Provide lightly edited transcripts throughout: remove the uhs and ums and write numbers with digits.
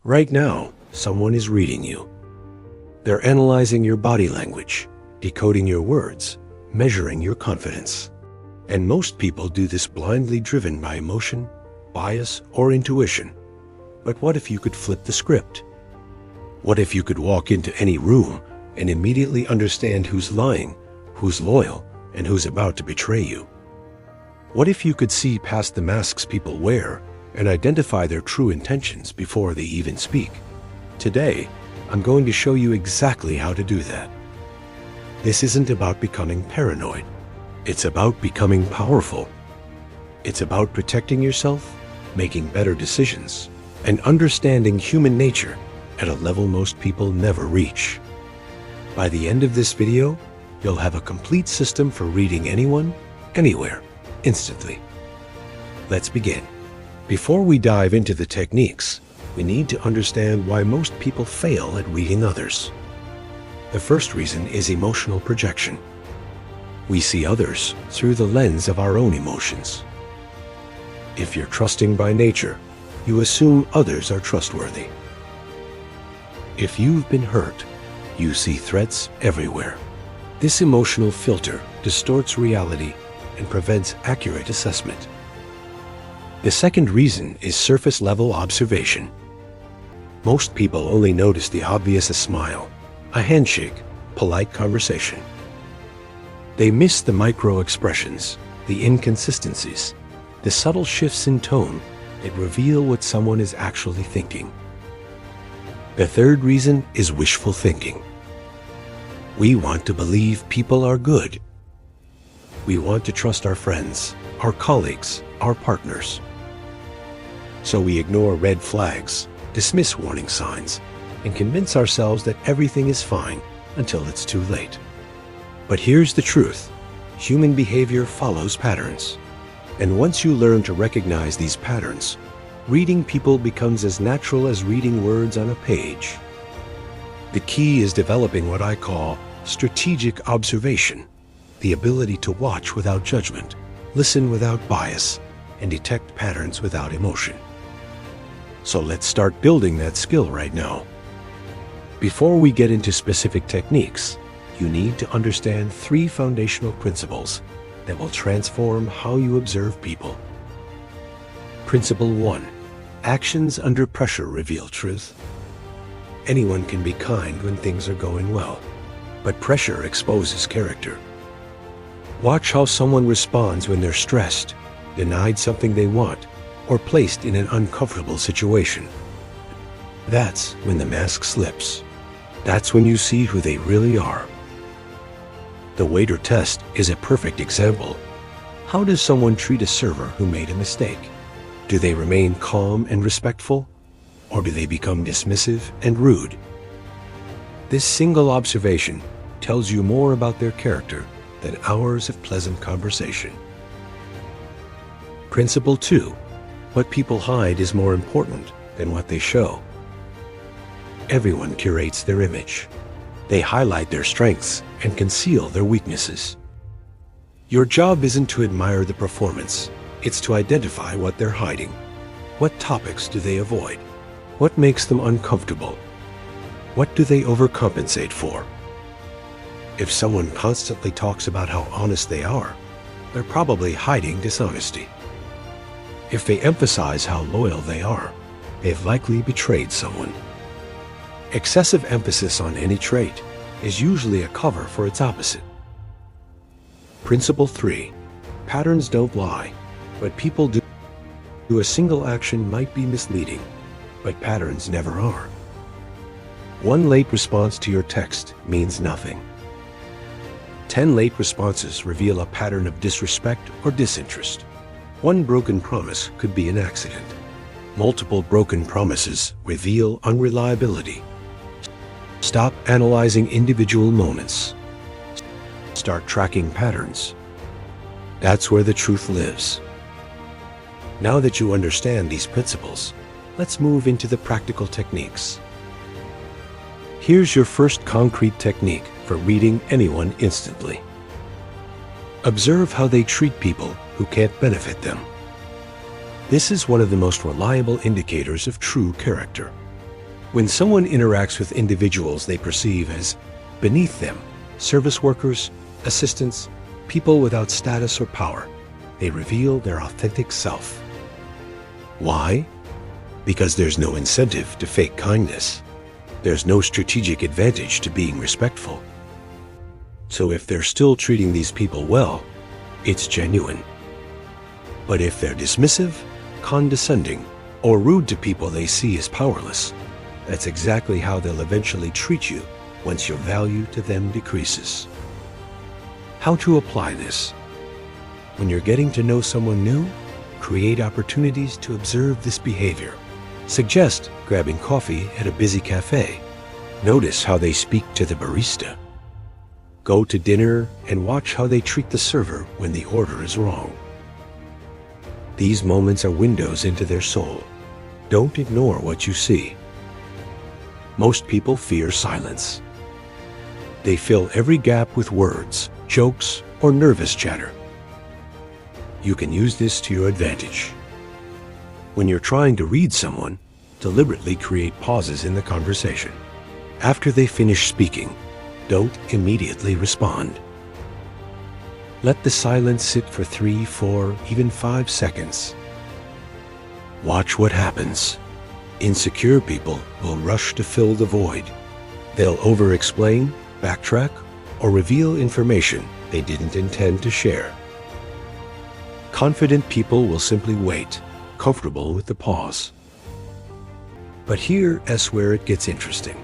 Right now, someone is reading you. They're analyzing your body language, decoding your words, measuring your confidence. And most people do this blindly driven by emotion, bias, or intuition. But what if you could flip the script? What if you could walk into any room and immediately understand who's lying, who's loyal, and who's about to betray you? What if you could see past the masks people wear and identify their true intentions before they even speak? Today, I'm going to show you exactly how to do that. This isn't about becoming paranoid. It's about becoming powerful. It's about protecting yourself, making better decisions, and understanding human nature at a level most people never reach. By the end of this video, you'll have a complete system for reading anyone, anywhere, instantly. Let's begin. Before we dive into the techniques, we need to understand why most people fail at reading others. The first reason is emotional projection. We see others through the lens of our own emotions. If you're trusting by nature, you assume others are trustworthy. If you've been hurt, you see threats everywhere. This emotional filter distorts reality and prevents accurate assessment. The second reason is surface-level observation. Most people only notice the obvious: a smile, a handshake, polite conversation. They miss the micro-expressions, the inconsistencies, the subtle shifts in tone that reveal what someone is actually thinking. The third reason is wishful thinking. We want to believe people are good. We want to trust our friends, our colleagues, our partners. So we ignore red flags, dismiss warning signs, and convince ourselves that everything is fine until it's too late. But here's the truth: human behavior follows patterns. And once you learn to recognize these patterns, reading people becomes as natural as reading words on a page. The key is developing what I call strategic observation, the ability to watch without judgment, listen without bias, and detect patterns without emotion. So let's start building that skill right now. Before we get into specific techniques, you need to understand 3 foundational principles that will transform how you observe people. Principle 1. Actions under pressure reveal truth. Anyone can be kind when things are going well, but pressure exposes character. Watch how someone responds when they're stressed, denied something they want, or placed in an uncomfortable situation. That's when the mask slips. That's when you see who they really are. The waiter test is a perfect example. How does someone treat a server who made a mistake? Do they remain calm and respectful, or do they become dismissive and rude? This single observation tells you more about their character than hours of pleasant conversation. Principle 2. What people hide is more important than what they show. Everyone curates their image. They highlight their strengths and conceal their weaknesses. Your job isn't to admire the performance, it's to identify what they're hiding. What topics do they avoid? What makes them uncomfortable? What do they overcompensate for? If someone constantly talks about how honest they are, they're probably hiding dishonesty. If they emphasize how loyal they are, they've likely betrayed someone. Excessive emphasis on any trait is usually a cover for its opposite. Principle 3. Patterns don't lie, but people do. A single action might be misleading, but patterns never are. One late response to your text means nothing. 10 late responses reveal a pattern of disrespect or disinterest. One broken promise could be an accident. Multiple broken promises reveal unreliability. Stop analyzing individual moments. Start tracking patterns. That's where the truth lives. Now that you understand these principles, let's move into the practical techniques. Here's your first concrete technique for reading anyone instantly. Observe how they treat people who can't benefit them. This is one of the most reliable indicators of true character. When someone interacts with individuals they perceive as beneath them, service workers, assistants, people without status or power, they reveal their authentic self. Why? Because there's no incentive to fake kindness. There's no strategic advantage to being respectful. So if they're still treating these people well, it's genuine. But if they're dismissive, condescending, or rude to people they see as powerless, that's exactly how they'll eventually treat you once your value to them decreases. How to apply this? When you're getting to know someone new, create opportunities to observe this behavior. Suggest grabbing coffee at a busy cafe. Notice how they speak to the barista. Go to dinner and watch how they treat the server when the order is wrong. These moments are windows into their soul. Don't ignore what you see. Most people fear silence. They fill every gap with words, jokes, or nervous chatter. You can use this to your advantage. When you're trying to read someone, deliberately create pauses in the conversation. After they finish speaking, don't immediately respond. Let the silence sit for 3, 4, even 5 seconds. Watch what happens. Insecure people will rush to fill the void. They'll over-explain, backtrack, or reveal information they didn't intend to share. Confident people will simply wait, comfortable with the pause. But here is where it gets interesting.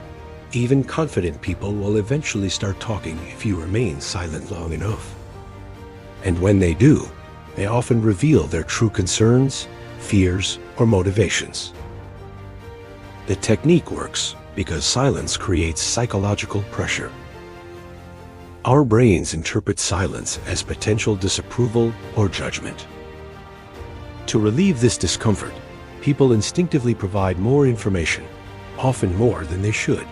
Even confident people will eventually start talking if you remain silent long enough. And when they do, they often reveal their true concerns, fears, or motivations. The technique works because silence creates psychological pressure. Our brains interpret silence as potential disapproval or judgment. To relieve this discomfort, people instinctively provide more information, often more than they should.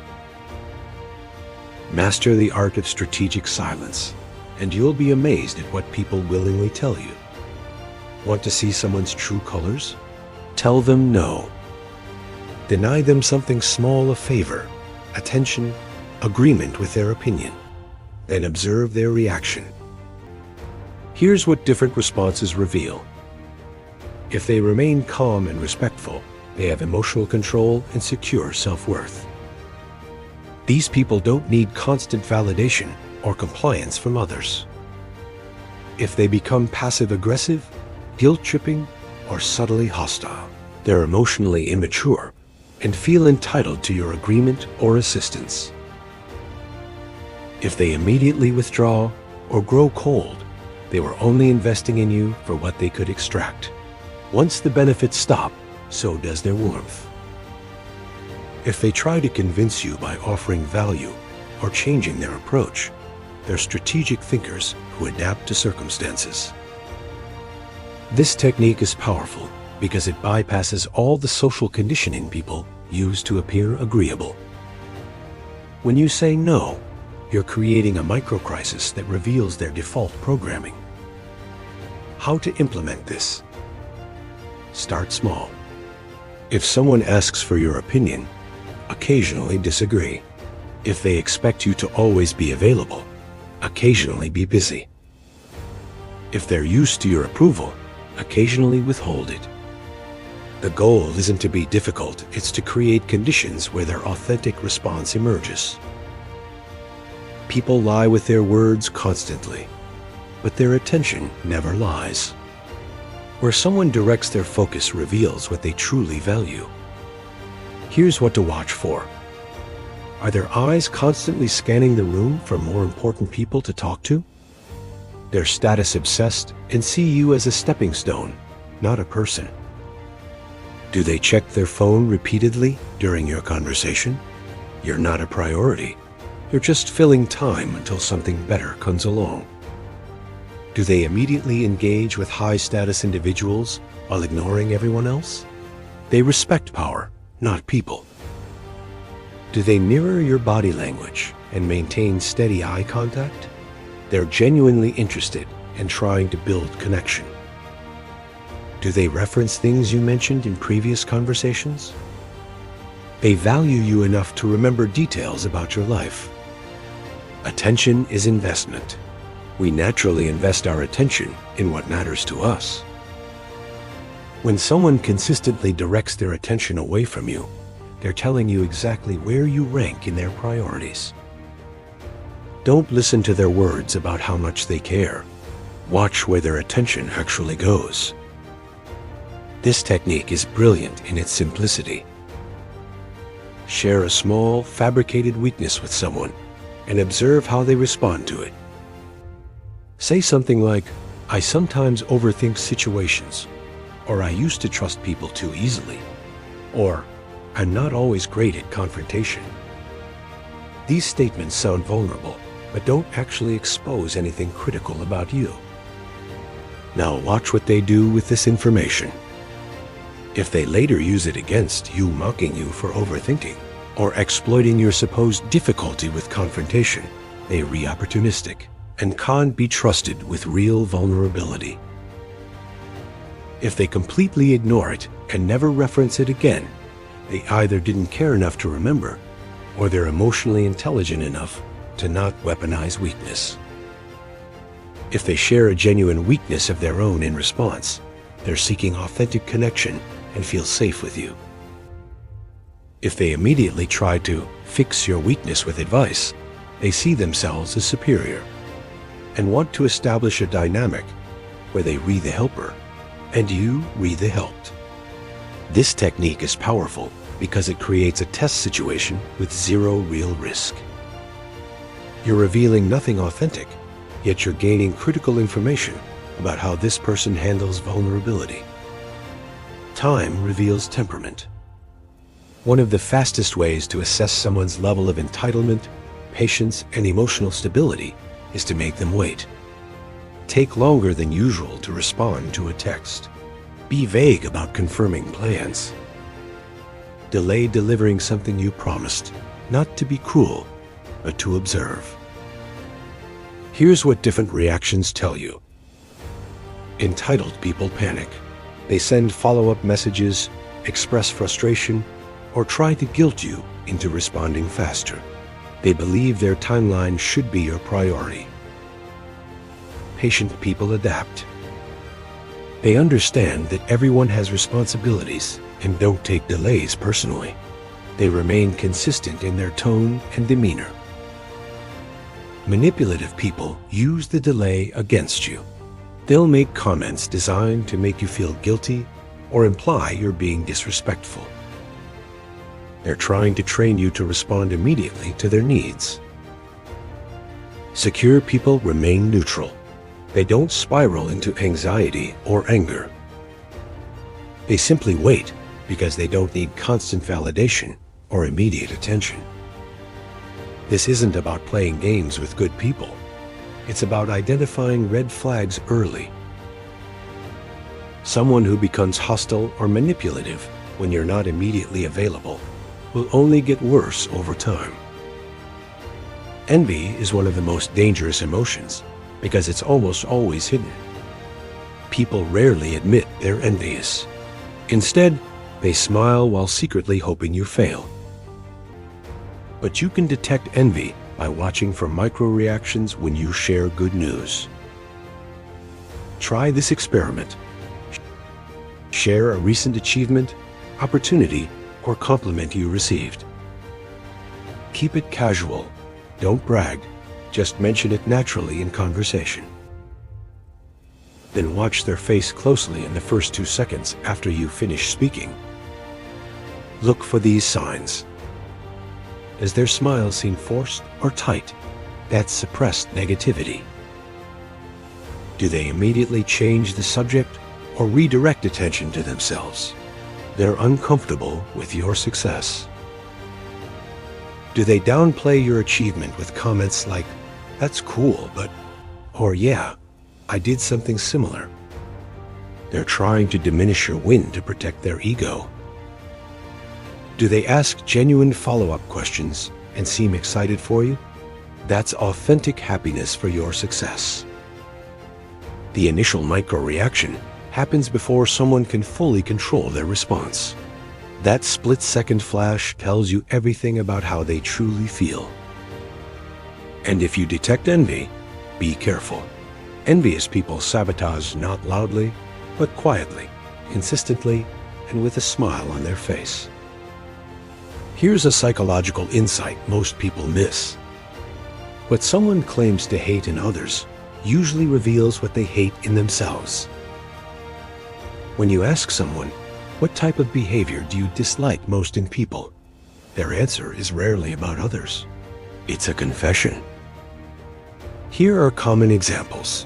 Master the art of strategic silence, and you'll be amazed at what people willingly tell you. Want to see someone's true colors? Tell them no. Deny them something small, a favor, attention, agreement with their opinion. Then observe their reaction. Here's what different responses reveal. If they remain calm and respectful, they have emotional control and secure self-worth. These people don't need constant validation or compliance from others. If they become passive-aggressive, guilt-tripping, or subtly hostile, they're emotionally immature and feel entitled to your agreement or assistance. If they immediately withdraw or grow cold, they were only investing in you for what they could extract. Once the benefits stop, so does their warmth. If they try to convince you by offering value or changing their approach, they're strategic thinkers who adapt to circumstances. This technique is powerful because it bypasses all the social conditioning people use to appear agreeable. When you say no, you're creating a microcrisis that reveals their default programming. How to implement this? Start small. If someone asks for your opinion, occasionally disagree. If they expect you to always be available, occasionally be busy. If they're used to your approval, occasionally withhold it. The goal isn't to be difficult, it's to create conditions where their authentic response emerges. People lie with their words constantly, but their attention never lies. Where someone directs their focus reveals what they truly value. Here's what to watch for. Are their eyes constantly scanning the room for more important people to talk to? They're status obsessed and see you as a stepping stone, not a person. Do they check their phone repeatedly during your conversation? You're not a priority. You're just filling time until something better comes along. Do they immediately engage with high-status individuals while ignoring everyone else? They respect power, not people. Do they mirror your body language and maintain steady eye contact? They're genuinely interested and trying to build connection. Do they reference things you mentioned in previous conversations? They value you enough to remember details about your life. Attention is investment. We naturally invest our attention in what matters to us. When someone consistently directs their attention away from you, they're telling you exactly where you rank in their priorities. Don't listen to their words about how much they care. Watch where their attention actually goes. This technique is brilliant in its simplicity. Share a small, fabricated weakness with someone and observe how they respond to it. Say something like, "I sometimes overthink situations," or "I used to trust people too easily," or "I'm not always great at confrontation." These statements sound vulnerable, but don't actually expose anything critical about you. Now watch what they do with this information. If they later use it against you, mocking you for overthinking, or exploiting your supposed difficulty with confrontation, they are opportunistic and can't be trusted with real vulnerability. If they completely ignore it and never reference it again, they either didn't care enough to remember, or they're emotionally intelligent enough to not weaponize weakness. If they share a genuine weakness of their own in response, they're seeking authentic connection and feel safe with you. If they immediately try to fix your weakness with advice, they see themselves as superior and want to establish a dynamic where they re the helper and you re the helped. This technique is powerful because it creates a test situation with zero real risk. You're revealing nothing authentic, yet you're gaining critical information about how this person handles vulnerability. Time reveals temperament. One of the fastest ways to assess someone's level of entitlement, patience, and emotional stability is to make them wait. Take longer than usual to respond to a text. Be vague about confirming plans. Delay delivering something you promised, not to be cruel, but to observe. Here's what different reactions tell you. Entitled people panic. They send follow-up messages, express frustration, or try to guilt you into responding faster. They believe their timeline should be your priority. Patient people adapt. They understand that everyone has responsibilities and don't take delays personally. They remain consistent in their tone and demeanor. Manipulative people use the delay against you. They'll make comments designed to make you feel guilty or imply you're being disrespectful. They're trying to train you to respond immediately to their needs. Secure people remain neutral. They don't spiral into anxiety or anger. They simply wait because they don't need constant validation or immediate attention. This isn't about playing games with good people. It's about identifying red flags early. Someone who becomes hostile or manipulative when you're not immediately available will only get worse over time. Envy is one of the most dangerous emotions because it's almost always hidden. People rarely admit they're envious. Instead, they smile while secretly hoping you fail. But you can detect envy by watching for micro-reactions when you share good news. Try this experiment. Share a recent achievement, opportunity, or compliment you received. Keep it casual. Don't brag. Just mention it naturally in conversation. Then watch their face closely in the first 2 seconds after you finish speaking. Look for these signs. Does their smile seem forced or tight? That's suppressed negativity. Do they immediately change the subject or redirect attention to themselves? They're uncomfortable with your success. Do they downplay your achievement with comments like, "That's cool, but," or "Yeah, I did something similar"? They're trying to diminish your win to protect their ego. Do they ask genuine follow-up questions and seem excited for you? That's authentic happiness for your success. The initial micro-reaction happens before someone can fully control their response. That split-second flash tells you everything about how they truly feel. And if you detect envy, be careful. Envious people sabotage not loudly, but quietly, consistently, and with a smile on their face. Here's a psychological insight most people miss. What someone claims to hate in others usually reveals what they hate in themselves. When you ask someone, what type of behavior do you dislike most in people? Their answer is rarely about others. It's a confession. Here are common examples.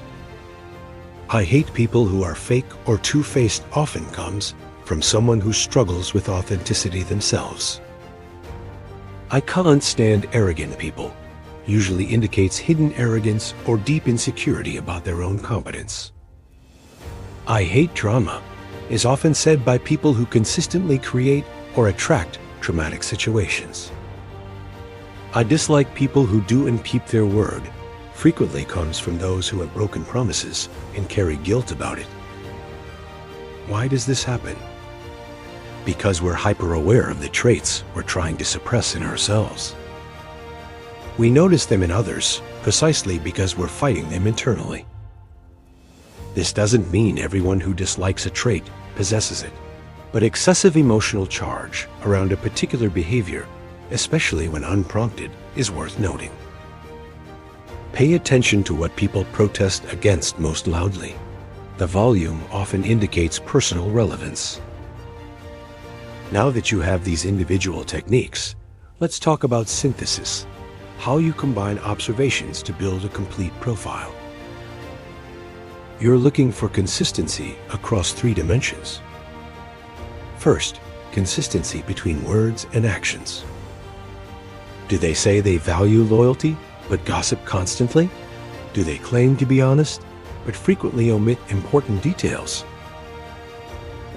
I hate people who are fake or two-faced often comes from someone who struggles with authenticity themselves. I can't stand arrogant people usually indicates hidden arrogance or deep insecurity about their own competence. I hate drama is often said by people who consistently create or attract traumatic situations. I dislike people who do and keep their word frequently comes from those who have broken promises and carry guilt about it. Why does this happen? Because we're hyper-aware of the traits we're trying to suppress in ourselves. We notice them in others precisely because we're fighting them internally. This doesn't mean everyone who dislikes a trait possesses it, but excessive emotional charge around a particular behavior, especially when unprompted, is worth noting. Pay attention to what people protest against most loudly. The volume often indicates personal relevance. Now that you have these individual techniques, let's talk about synthesis, how you combine observations to build a complete profile. You're looking for consistency across 3 dimensions. First, consistency between words and actions. Do they say they value loyalty, but gossip constantly? Do they claim to be honest, but frequently omit important details?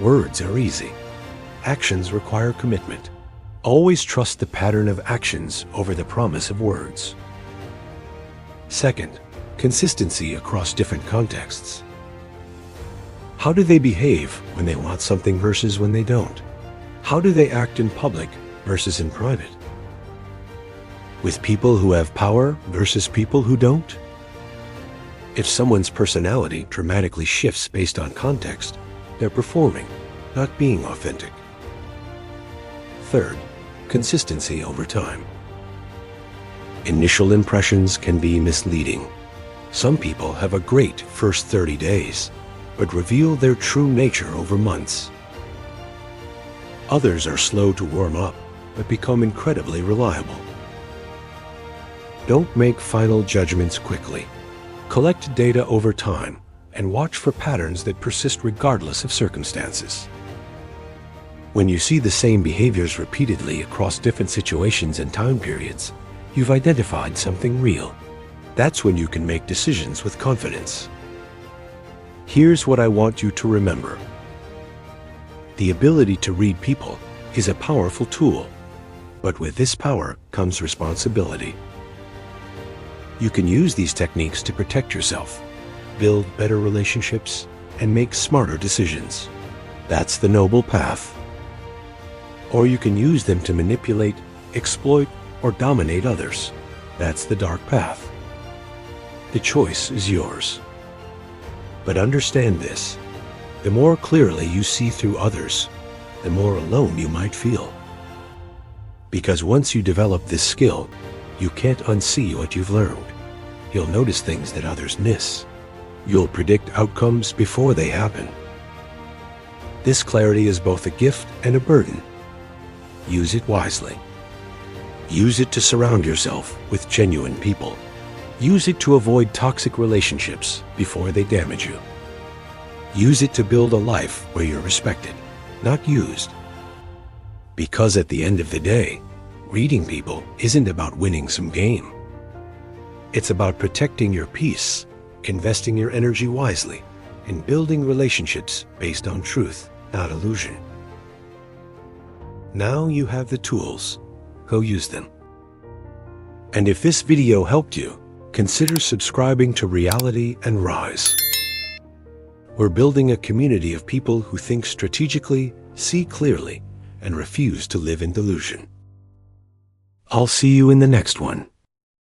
Words are easy. Actions require commitment. Always trust the pattern of actions over the promise of words. Second, consistency across different contexts. How do they behave when they want something versus when they don't? How do they act in public versus in private? With people who have power versus people who don't? If someone's personality dramatically shifts based on context, they're performing, not being authentic. Third, consistency over time. Initial impressions can be misleading. Some people have a great first 30 days, but reveal their true nature over months. Others are slow to warm up, but become incredibly reliable. Don't make final judgments quickly. Collect data over time and watch for patterns that persist regardless of circumstances. When you see the same behaviors repeatedly across different situations and time periods, you've identified something real. That's when you can make decisions with confidence. Here's what I want you to remember. The ability to read people is a powerful tool, but with this power comes responsibility. You can use these techniques to protect yourself, build better relationships, and make smarter decisions. That's the noble path. Or you can use them to manipulate, exploit, or dominate others. That's the dark path. The choice is yours. But understand this, the more clearly you see through others, the more alone you might feel. Because once you develop this skill, you can't unsee what you've learned. You'll notice things that others miss. You'll predict outcomes before they happen. This clarity is both a gift and a burden. Use it wisely. Use it to surround yourself with genuine people. Use it to avoid toxic relationships before they damage you. Use it to build a life where you're respected, not used. Because at the end of the day, reading people isn't about winning some game. It's about protecting your peace, investing your energy wisely, and building relationships based on truth, not illusion. Now you have the tools. Go use them. And if this video helped you, consider subscribing to Reality and Rise. We're building a community of people who think strategically, see clearly, and refuse to live in delusion. I'll see you in the next one.